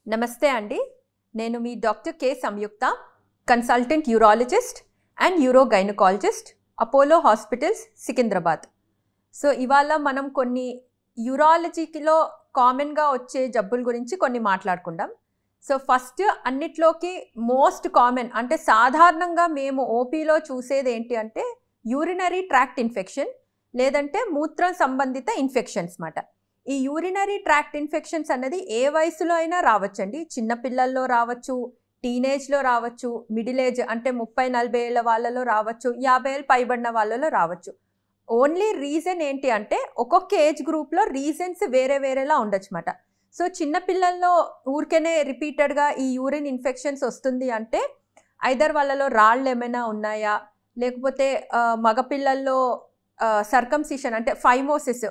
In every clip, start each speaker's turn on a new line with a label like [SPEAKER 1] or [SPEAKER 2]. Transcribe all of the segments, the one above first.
[SPEAKER 1] నమస్తే అండి. నేను మీ doctor K Samyuktha, consultant urologist and uro gynaecologist, Apollo hospitals, Secunderabad. So ఇవాళ మనం కొన్ని యూరాలజీలో కామన్గా వచ్చే జబ్బుల గురించి కొన్ని మాట్లాడుకుందాం. సో ఫస్ట్ అన్నిట్లోకి మోస్ట్ కామన్ అంటే సాధారణంగా మేము ఓపీలో చూసేది ఏంటి అంటే యూరినరీ ట్రాక్ట్ ఇన్ఫెక్షన్ లేదంటే మూత్రం సంబంధిత ఇన్ఫెక్షన్స్ మాట. ఈ యూరినరీ ట్రాక్ట్ ఇన్ఫెక్షన్స్ అన్నది ఏ వయసులో అయినా రావచ్చండి. చిన్నపిల్లల్లో రావచ్చు, టీనేజ్లో రావచ్చు, మిడిల్ ఏజ్ అంటే 30-40 ఏళ్ళ వాళ్ళలో రావచ్చు, 50 ఏళ్ళు పైబడిన వాళ్ళలో రావచ్చు. ఓన్లీ రీజన్ ఏంటి అంటే ఒక్కొక్క ఏజ్ గ్రూప్లో రీజన్స్ వేరే వేరేలా ఉండొచ్చు మాట. సో చిన్నపిల్లల్లో ఊరికేనే రిపీటెడ్గా ఈ యూరిన్ ఇన్ఫెక్షన్స్ వస్తుంది అంటే ఐదర్ వాళ్ళలో రాళ్ళు ఏమైనా ఉన్నాయా, లేకపోతే మగపిల్లల్లో సర్కంసిషన్ అంటే ఫైమోసిస్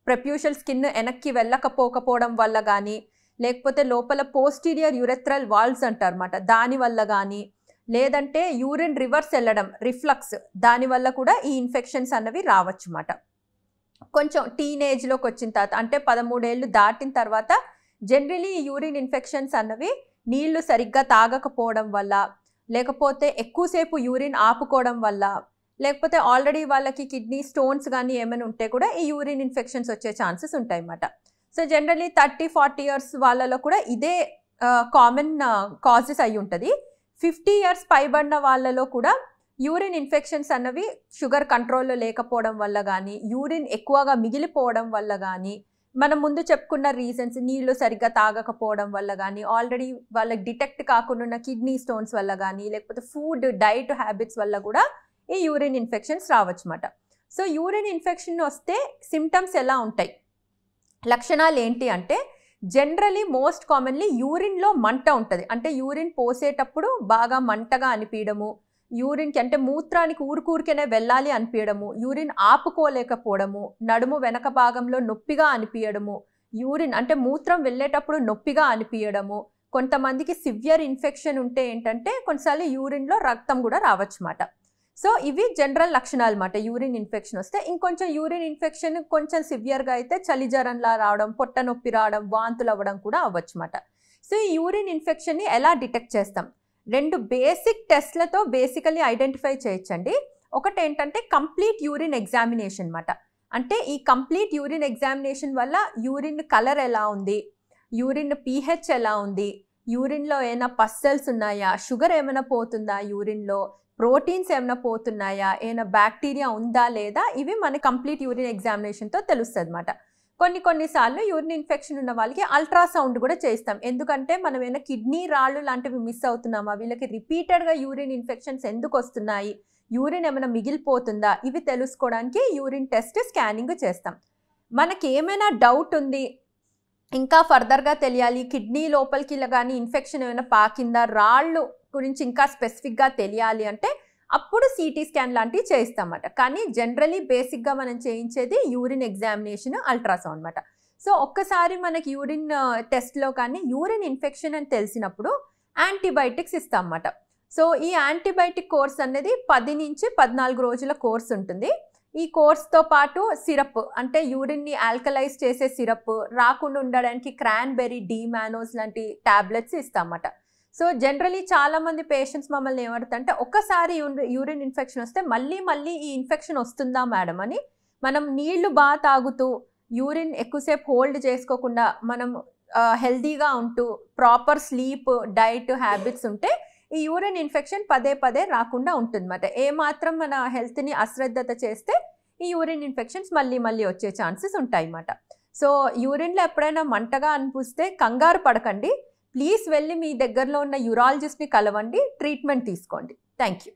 [SPEAKER 1] ప్రెప్యూషల్ స్కిన్ వెనక్కి వెళ్ళకపోవడం వల్ల కానీ, లేకపోతే లోపల పోస్టీరియర్ యూరెథ్రల్ వాల్వ్స్ అంటారన్నమాట, దానివల్ల కానీ, లేదంటే యూరిన్ రివర్స్ వెళ్ళడం రిఫ్లక్స్, దానివల్ల కూడా ఈ ఇన్ఫెక్షన్స్ అన్నవి రావచ్చు అన్నమాట. కొంచెం టీనేజ్లోకి వచ్చిన తర్వాత అంటే 13 ఏళ్ళు దాటిన తర్వాత జనరలీ యూరిన్ ఇన్ఫెక్షన్స్ అన్నవి నీళ్లు సరిగ్గా తాగకపోవడం వల్ల, లేకపోతే ఎక్కువసేపు యూరిన్ ఆపుకోవడం వల్ల, లేకపోతే ఆల్రెడీ వాళ్ళకి కిడ్నీ స్టోన్స్ కానీ ఏమైనా ఉంటే కూడా ఈ యూరిన్ ఇన్ఫెక్షన్స్ వచ్చే ఛాన్సెస్ ఉంటాయి అన్నమాట. సో జనరలీ 30-40 ఇయర్స్ వాళ్ళలో కూడా ఇదే కామన్ కాజెస్ అయి ఉంటుంది. 50 ఇయర్స్ పైబడిన వాళ్ళలో కూడా యూరిన్ ఇన్ఫెక్షన్స్ అన్నవి షుగర్ కంట్రోల్లో లేకపోవడం వల్ల కానీ, యూరిన్ ఎక్కువగా మిగిలిపోవడం వల్ల కానీ, మనం ముందు చెప్పుకున్న రీజన్స్ నీళ్లు సరిగ్గా తాగకపోవడం వల్ల కానీ, ఆల్రెడీ వాళ్ళకి డిటెక్ట్ కాకుండా ఉన్న కిడ్నీ స్టోన్స్ వల్ల కానీ, లేకపోతే ఫుడ్ డైట్ హ్యాబిట్స్ వల్ల కూడా ఈ యూరిన్ ఇన్ఫెక్షన్స్ రావచ్చు అన్నమాట. సో యూరిన్ ఇన్ఫెక్షన్ వస్తే సిమ్టమ్స్ ఎలా ఉంటాయి, లక్షణాలు ఏంటి అంటే జనరలీ మోస్ట్ కామన్లీ యూరిన్లో మంట ఉంటుంది. అంటే యూరిన్ పోసేటప్పుడు బాగా మంటగా అనిపించడము, యూరిన్కి అంటే మూత్రానికి ఊరికూరికనే వెళ్ళాలి అనిపించడము, యూరిన్ ఆపుకోలేకపోవడము, నడుము వెనక భాగంలో నొప్పిగా అనిపించడము, యూరిన్ అంటే మూత్రం వెళ్ళేటప్పుడు నొప్పిగా అనిపించడము, కొంతమందికి సివియర్ ఇన్ఫెక్షన్ ఉంటే ఏంటంటే కొన్నిసార్లు యూరిన్లో రక్తం కూడా రావచ్చు అన్నమాట. సో ఇవి జనరల్ లక్షణాలు అన్నమాట యూరిన్ ఇన్ఫెక్షన్ వస్తే. ఇంకొంచెం యూరిన్ ఇన్ఫెక్షన్ కొంచెం సివియర్గా అయితే చలి జ్వరంలా రావడం, పొట్ట నొప్పి రావడం, వాంతులు అవ్వడం కూడా అవ్వచ్చు అన్నమాట. సో ఈ యూరిన్ ఇన్ఫెక్షన్ని ఎలా డిటెక్ట్ చేస్తాం? 2 బేసిక్ టెస్ట్లతో బేసికలీ ఐడెంటిఫై చేయొచ్చండి. ఒకటి ఏంటంటే కంప్లీట్ యూరిన్ ఎగ్జామినేషన్ అన్నమాట. అంటే ఈ కంప్లీట్ యూరిన్ ఎగ్జామినేషన్ వల్ల యూరిన్ కలర్ ఎలా ఉంది, యూరిన్ pH ఎలా ఉంది, యూరిన్లో ఏమైనా పస్సెల్స్ ఉన్నాయా, షుగర్ ఏమైనా పోతుందా యూరిన్లో, ప్రోటీన్స్ ఏమైనా పోతున్నాయా, ఏమైనా బ్యాక్టీరియా ఉందా లేదా, ఇవి మన కంప్లీట్ యూరిన్ ఎగ్జామినేషన్తో తెలుస్తుంది అన్నమాట. కొన్నిసార్లు యూరిన్ ఇన్ఫెక్షన్ ఉన్న వాళ్ళకి అల్ట్రాసౌండ్ కూడా చేస్తాం. ఎందుకంటే మనం ఏమైనా కిడ్నీ రాళ్ళు లాంటివి మిస్ అవుతున్నామా, వీళ్ళకి రిపీటెడ్గా యూరిన్ ఇన్ఫెక్షన్స్ ఎందుకు వస్తున్నాయి, యూరిన్ ఏమైనా మిగిలిపోతుందా, ఇవి తెలుసుకోవడానికి యూరిన్ టెస్ట్ స్కానింగ్ చేస్తాం. మనకి ఏమైనా డౌట్ ఉంది, ఇంకా ఫర్దర్గా తెలియాలి, కిడ్నీ లోపలికి కానీ ఇన్ఫెక్షన్ ఏమైనా పాకిందా, రాళ్ళు గురించి ఇంకా స్పెసిఫిక్గా తెలియాలి అంటే అప్పుడు సిటీ స్కాన్ లాంటివి చేయిస్తామన్నమాట. కానీ జనరలీ బేసిక్గా మనం చేయించేది యూరిన్ ఎగ్జామినేషన్, అల్ట్రాసౌండ్ అన్నమాట. సో ఒక్కసారి మనకి యూరిన్ టెస్ట్లో కానీ యూరిన్ ఇన్ఫెక్షన్ అని తెలిసినప్పుడు యాంటీబయాటిక్స్ ఇస్తాం అన్నమాట. సో ఈ యాంటీబయాటిక్ కోర్స్ అనేది 10 నుంచి 14 రోజుల కోర్స్ ఉంటుంది. ఈ కోర్స్తో పాటు సిరప్ అంటే యూరిన్ని ఆల్కలైజ్ చేసే సిరప్, రాకుండా ఉండడానికి క్రాన్బెర్రీ డీమానోస్ లాంటి ట్యాబ్లెట్స్ ఇస్తామన్నమాట. సో జనరలీ చాలామంది పేషెంట్స్ మమ్మల్ని ఏమడుతుంటే ఒక్కసారి యూరిన్ ఇన్ఫెక్షన్ వస్తే మళ్ళీ ఈ ఇన్ఫెక్షన్ వస్తుందా మేడం అని. మనం నీళ్లు బాగా తాగుతూ యూరిన్ ఎక్కువసేపు హోల్డ్ చేసుకోకుండా మనం హెల్దీగా ఉంటూ ప్రాపర్ స్లీప్ డైట్ హ్యాబిట్స్ ఉంటే ఈ యూరిన్ ఇన్ఫెక్షన్ పదే రాకుండా ఉంటుందన్నమాట. ఏమాత్రం మన హెల్త్ని అశ్రద్ధత చేస్తే ఈ యూరిన్ ఇన్ఫెక్షన్స్ మళ్ళీ వచ్చే ఛాన్సెస్ ఉంటాయి అన్నమాట. సో యూరిన్లో ఎప్పుడైనా మంటగా అనిపిస్తే కంగారు పడకండి, ప్లీజ్ వెళ్ళి మీ దగ్గరలో ఉన్న యూరాలజిస్ట్ని కలవండి, ట్రీట్మెంట్ తీసుకోండి. Thank you.